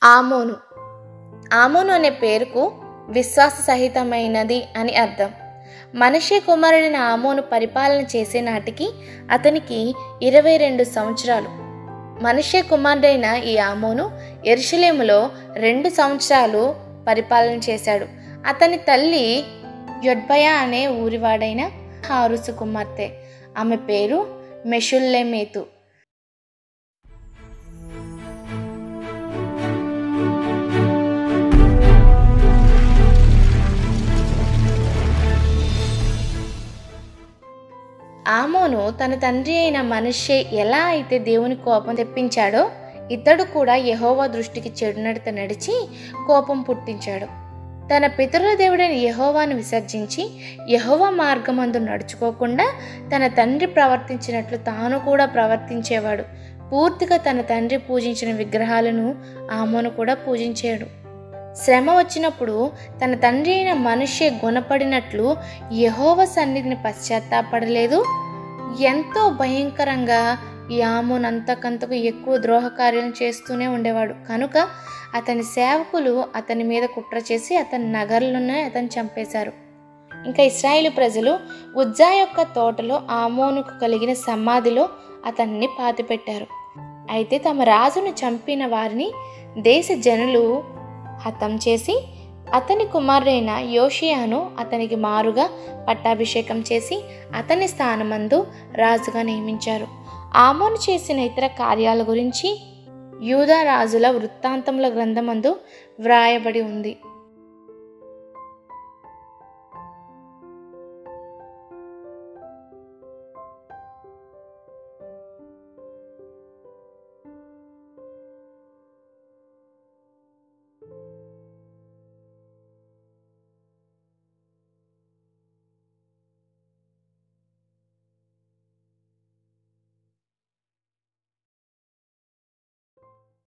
ఆమోను. ఆమోను అనే పేరుకు విశ్వాస సహితమైనది అని అర్థం. మనష్షే కుమారుడైన ఆమోను పరిపాలన చేసే నాటికి అతనికి 22 సంవత్సరాలు. మనష్షే కుమారుడైన ఈ ఆమోను యెరూషలేములో 2 సంవత్సరాలు పరిపాలన చేశాడు. అతని తల్లి యొట్బయా అనే ఊరివాడైన హారూసు కుమార్తె. ఆమె పేరు మెషుల్లెమెతు. ఆమోను తన తండ్రి అయిన మనష్షే ఎలా అయితే దేవుని కోపం తెప్పించాడో ఇతడు కూడా యెహోవా దృష్టికి చెడు నడత నడిచి కోపం పుట్టించాడు. తన పితరుల దేవుడైన యెహోవాను విసర్జించి యెహోవా మార్గమందు నడుచుకోకుండా తన తండ్రి ప్రవర్తించినట్లు తాను కూడా ప్రవర్తించేవాడు. పూర్తిగా తన తండ్రి పూజించిన విగ్రహాలను ఆమోను కూడా పూజించాడు. శ్రమ వచ్చినప్పుడు తన తండ్రి అయిన మనష్షే గుణపడినట్లు యెహోవా సన్నిధిని పశ్చాత్తాపడలేదు. ఎంతో భయంకరంగా ఈ ఆమోను అంతకంతకు ఎక్కువ ద్రోహకార్యాలను చేస్తూనే ఉండేవాడు. కనుక అతని సేవకులు అతని మీద కుట్ర చేసి అతని నగరులోనే అతన్ని చంపేశారు. ఇంకా ఇశ్రాయేలు ప్రజలు ఉజ్జా యొక్క తోటలో ఆమోనుకు కలిగిన సమాధిలో అతన్ని పాతిపెట్టారు. అయితే తమ రాజును చంపిన వారిని దేశ జనులు హతం చేసి అతని కుమారుడైన యోషియాను అతనికి మారుగా పట్టాభిషేకం చేసి అతని స్థానమందు రాజుగా నియమించారు. ఆమోను చేసిన ఇతర కార్యాల గురించి యూదా రాజుల వృత్తాంతముల గ్రంథమందు వ్రాయబడి ఉంది.